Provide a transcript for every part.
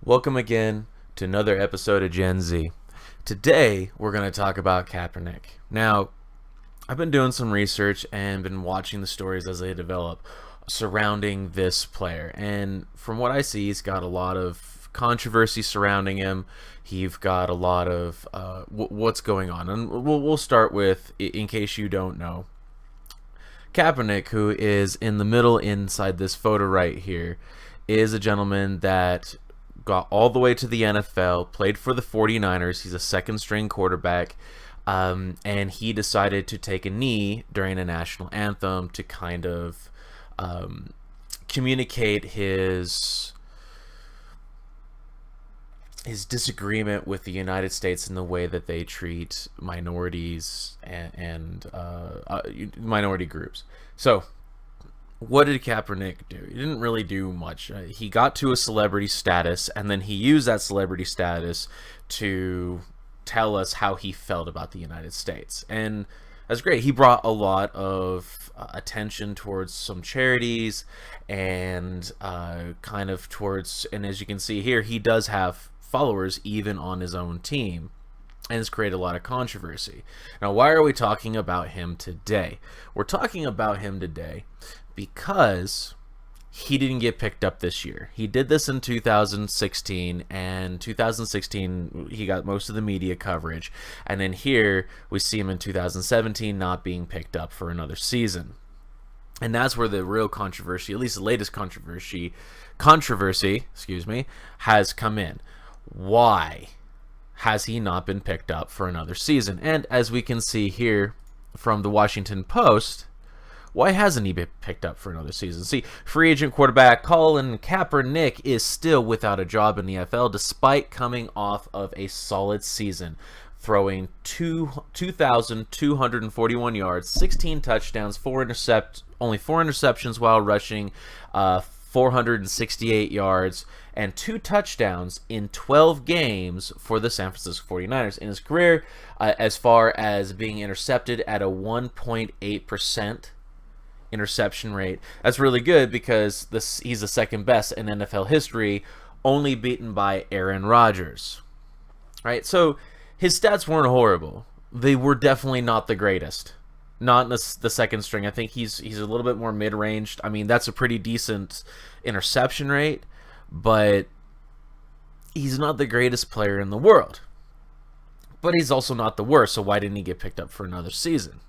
Welcome again to another episode of Gen Z. Today, we're going to talk about Kaepernick. Now, I've been doing some research and been watching the stories as they develop surrounding this player. And from what I see, he's got a lot of controversy surrounding him. He's got a lot of what's going on. And we'll start with, in case you don't know, Kaepernick, who is in the middle inside this photo right here, is a gentleman that got all the way to the NFL, played for the 49ers. He's a second string quarterback, and he decided to take a knee during a national anthem to kind of communicate his disagreement with the United States in the way that they treat minorities and minority groups. So, what did Kaepernick do? He didn't really do much. He got to a celebrity status, and then he used that celebrity status to tell us how he felt about the United States. And that's great. He brought a lot of attention towards some charities and kind of towards, and as you can see here, he does have followers even on his own team, and has created a lot of controversy. Now, why are we talking about him today? We're talking about him today because he didn't get picked up this year. He did this in 2016, and 2016 he got most of the media coverage, and then here we see him in 2017 not being picked up for another season. And that's where the real controversy, at least the latest controversy, has come in. Why has he not been picked up for another season? And as we can see here from the Washington Post, why hasn't he been picked up for another season? See, free agent quarterback Colin Kaepernick is still without a job in the NFL despite coming off of a solid season, throwing 2,241 yards, 16 touchdowns, only 4 interceptions while rushing 468 yards, and 2 touchdowns in 12 games for the San Francisco 49ers. In his career, as far as being intercepted at a 1.8% interception rate. That's really good because he's the second best in NFL history, only beaten by Aaron Rodgers. Right? So his stats weren't horrible. They were definitely not the greatest. Not in the second string. I think he's a little bit more mid-ranged. I mean, that's a pretty decent interception rate, but he's not the greatest player in the world. But he's also not the worst, so why didn't he get picked up for another season?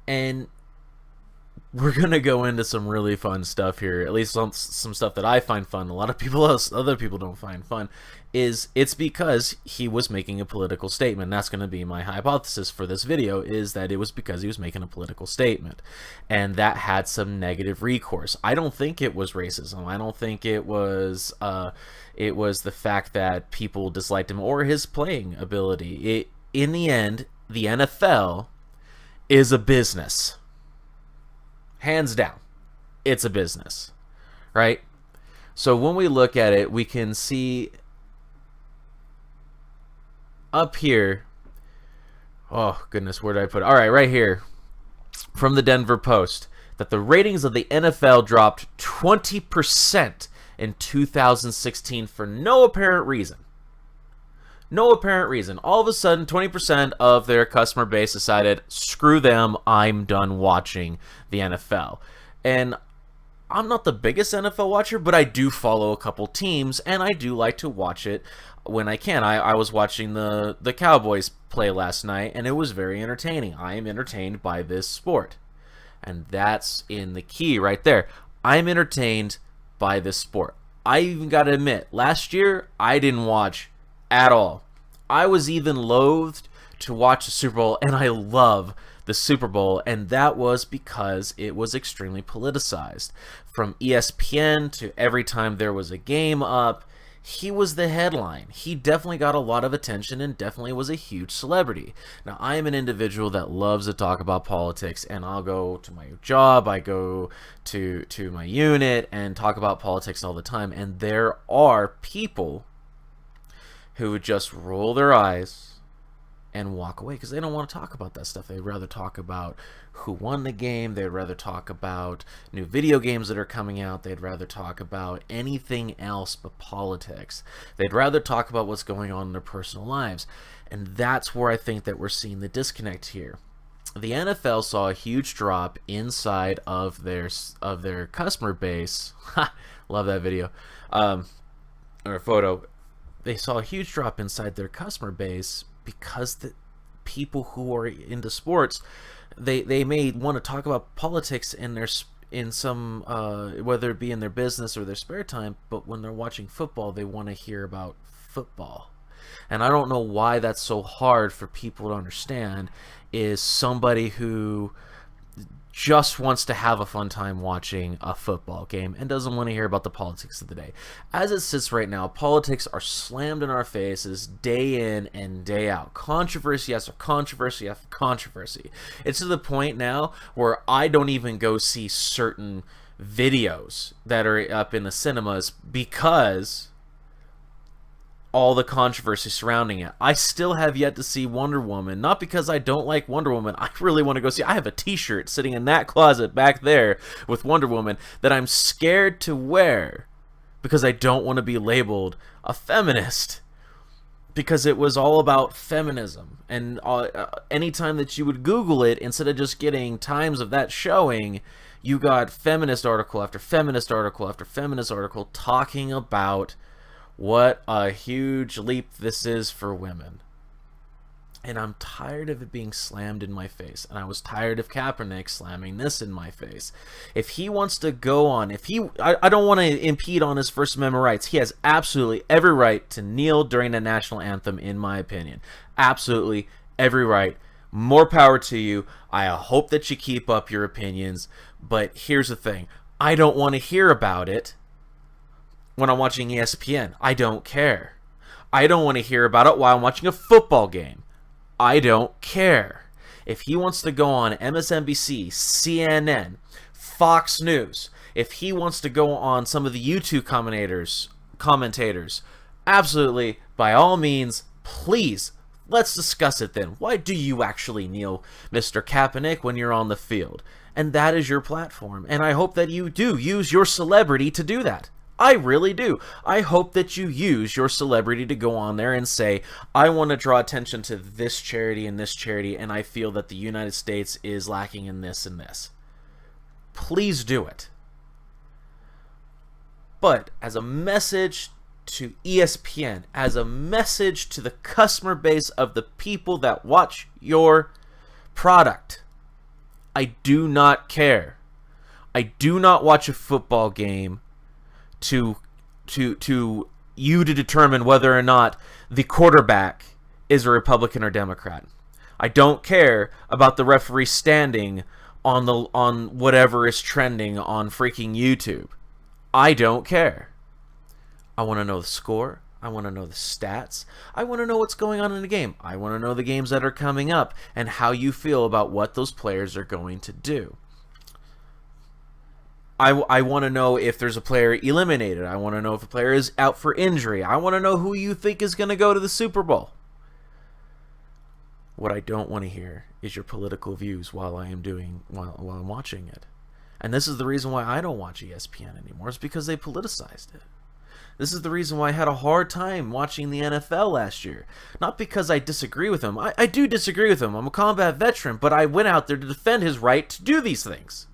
And we're gonna go into some really fun stuff here. At least some stuff that I find fun. A lot of other people don't find fun. It's because he was making a political statement. That's gonna be my hypothesis for this video. Is that it was because he was making a political statement, and that had some negative recourse. I don't think it was racism. I don't think it was the fact that people disliked him or his playing ability. In the end, the NFL is a business. Hands down, it's a business, right? So when we look at it, we can see up here, oh goodness, where did I put it? All right, right here, from the Denver Post, that the ratings of the NFL dropped 20% in 2016 for no apparent reason. No apparent reason. All of a sudden, 20% of their customer base decided, screw them, I'm done watching the NFL. And I'm not the biggest NFL watcher, but I do follow a couple teams, and I do like to watch it when I can. I was watching the Cowboys play last night, and it was very entertaining. I am entertained by this sport. And that's in the key right there. I'm entertained by this sport. I even got to admit, last year, I didn't watch at all. I was even loathed to watch the Super Bowl, and I love the Super Bowl, and that was because it was extremely politicized. From ESPN to every time there was a game up, he was the headline. He definitely got a lot of attention and definitely was a huge celebrity. Now, I am an individual that loves to talk about politics, and I'll go to my job, I go to my unit and talk about politics all the time, and there are people who would just roll their eyes and walk away because they don't want to talk about that stuff. They'd rather talk about who won the game. They'd rather talk about new video games that are coming out. They'd rather talk about anything else but politics. They'd rather talk about what's going on in their personal lives. And that's where I think that we're seeing the disconnect here. The NFL saw a huge drop inside of their customer base. Love that video or photo. They saw a huge drop inside their customer base because the people who are into sports, they may want to talk about politics in some whether it be in their business or their spare time, but when they're watching football, they want to hear about football. And I don't know why that's so hard for people to understand. Is somebody who just wants to have a fun time watching a football game and doesn't want to hear about the politics of the day. As it sits right now, politics are slammed in our faces day in and day out. Controversy after controversy after controversy. It's to the point now where I don't even go see certain videos that are up in the cinemas because all the controversy surrounding it. I still have yet to see Wonder Woman, not because I don't like Wonder Woman. I really want to go see. I have a t-shirt sitting in that closet back there with Wonder Woman that I'm scared to wear because I don't want to be labeled a feminist, because it was all about feminism. And anytime that you would Google it, instead of just getting times of that showing, you got feminist article after feminist article after feminist article talking about what a huge leap this is for women. And I'm tired of it being slammed in my face. And I was tired of Kaepernick slamming this in my face. If he wants to go on, I don't want to impede on his First Amendment rights. He has absolutely every right to kneel during the national anthem, in my opinion. Absolutely every right. More power to you. I hope that you keep up your opinions. But here's the thing. I don't want to hear about it when I'm watching ESPN. I don't care. I don't want to hear about it while I'm watching a football game. I don't care. If he wants to go on MSNBC, CNN, Fox News, if he wants to go on some of the YouTube commentators, absolutely, by all means, please, let's discuss it then. Why do you actually kneel, Mr. Kaepernick, when you're on the field? And that is your platform. And I hope that you do use your celebrity to do that. I really do. I hope that you use your celebrity to go on there and say, I want to draw attention to this charity and this charity, and I feel that the United States is lacking in this and this. Please do it. But as a message to ESPN, as a message to the customer base of the people that watch your product, I do not care. I do not watch a football game to you to determine whether or not the quarterback is a Republican or Democrat. I don't care about the referee standing on whatever is trending on freaking YouTube. I don't care. I want to know the score. I want to know the stats. I want to know what's going on in the game. I want to know the games that are coming up and how you feel about what those players are going to do. I want to know if there's a player eliminated. I want to know if a player is out for injury. I want to know who you think is going to go to the Super Bowl. What I don't want to hear is your political views while I'm watching it. And this is the reason why I don't watch ESPN anymore, is because they politicized it. This is the reason why I had a hard time watching the NFL last year. Not because I disagree with him. I do disagree with him. I'm a combat veteran, but I went out there to defend his right to do these things.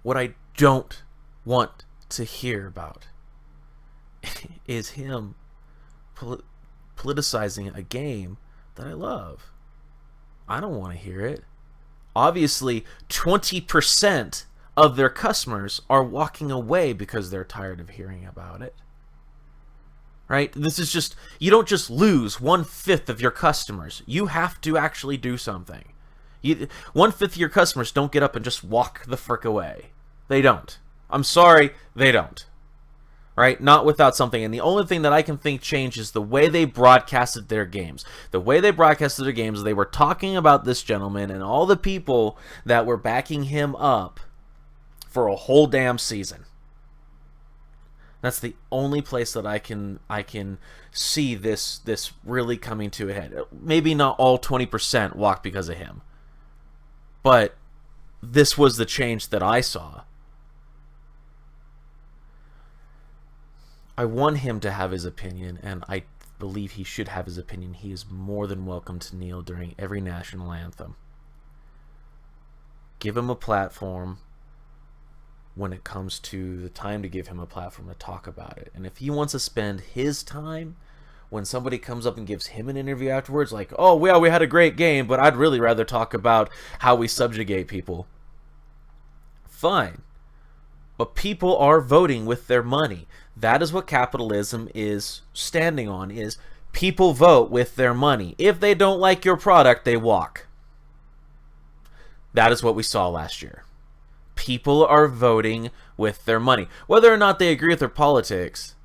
What I don't want to hear about is him politicizing a game that I love. I don't want to hear it. Obviously, 20% of their customers are walking away because they're tired of hearing about it. Right? This is just, you don't just lose 1/5 of your customers. You have to actually do something. 1/5 of your customers don't get up and just walk the frick away. They don't. I'm sorry, they don't. Right? Not without something. And the only thing that I can think changed is the way they broadcasted their games. The way they broadcasted their games, they were talking about this gentleman and all the people that were backing him up for a whole damn season. That's the only place that I can see this really coming to a head. Maybe not all 20% walked because of him, but this was the change that I saw. I want him to have his opinion, and I believe he should have his opinion. He is more than welcome to kneel during every national anthem. Give him a platform when it comes to the time to give him a platform to talk about it. And if he wants to spend his time when somebody comes up and gives him an interview afterwards, like, oh, well, we had a great game, but I'd really rather talk about how we subjugate people. Fine. But people are voting with their money. That is what capitalism is standing on, is people vote with their money. If they don't like your product, they walk. That is what we saw last year. People are voting with their money. Whether or not they agree with their politics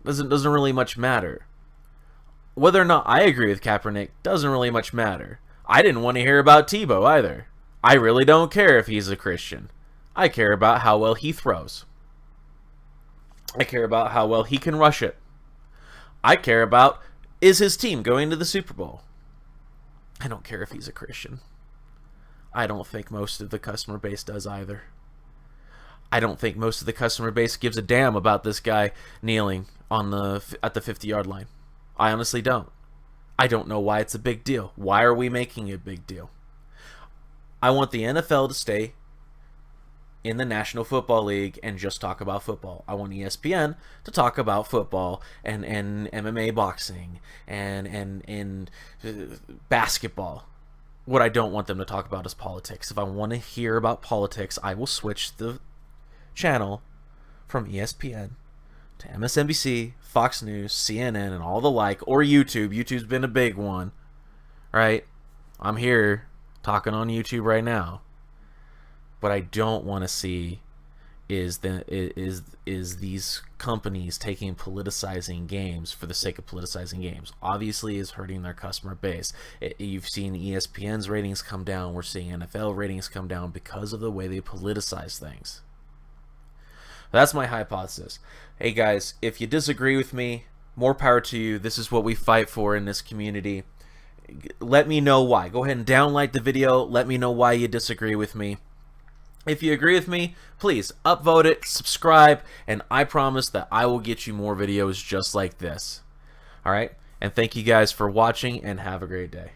doesn't really much matter. Whether or not I agree with Kaepernick doesn't really much matter. I didn't want to hear about Tebow either. I really don't care if he's a Christian. I care about how well he throws. I care about how well he can rush it. I care about, is his team going to the Super Bowl? I don't care if he's a Christian. I don't think most of the customer base does either. I don't think most of the customer base gives a damn about this guy kneeling at the 50-yard line. I honestly don't. I don't know why it's a big deal. Why are we making it a big deal? I want the NFL to stay in the National Football League and just talk about football. I want ESPN to talk about football and MMA boxing and basketball. What I don't want them to talk about is politics. If I want to hear about politics, I will switch the channel from ESPN to MSNBC, Fox News, CNN, and all the like, or YouTube. YouTube's been a big one, right? I'm here talking on YouTube right now. What I don't want to see is these companies taking politicizing games for the sake of politicizing games. Obviously, is hurting their customer base. You've seen ESPN's ratings come down. We're seeing NFL ratings come down because of the way they politicize things. That's my hypothesis. Hey guys, if you disagree with me, more power to you. This is what we fight for in this community. Let me know why. Go ahead and download the video. Let me know why you disagree with me. If you agree with me, please upvote it, subscribe, and I promise that I will get you more videos just like this. All right? And thank you guys for watching, and have a great day.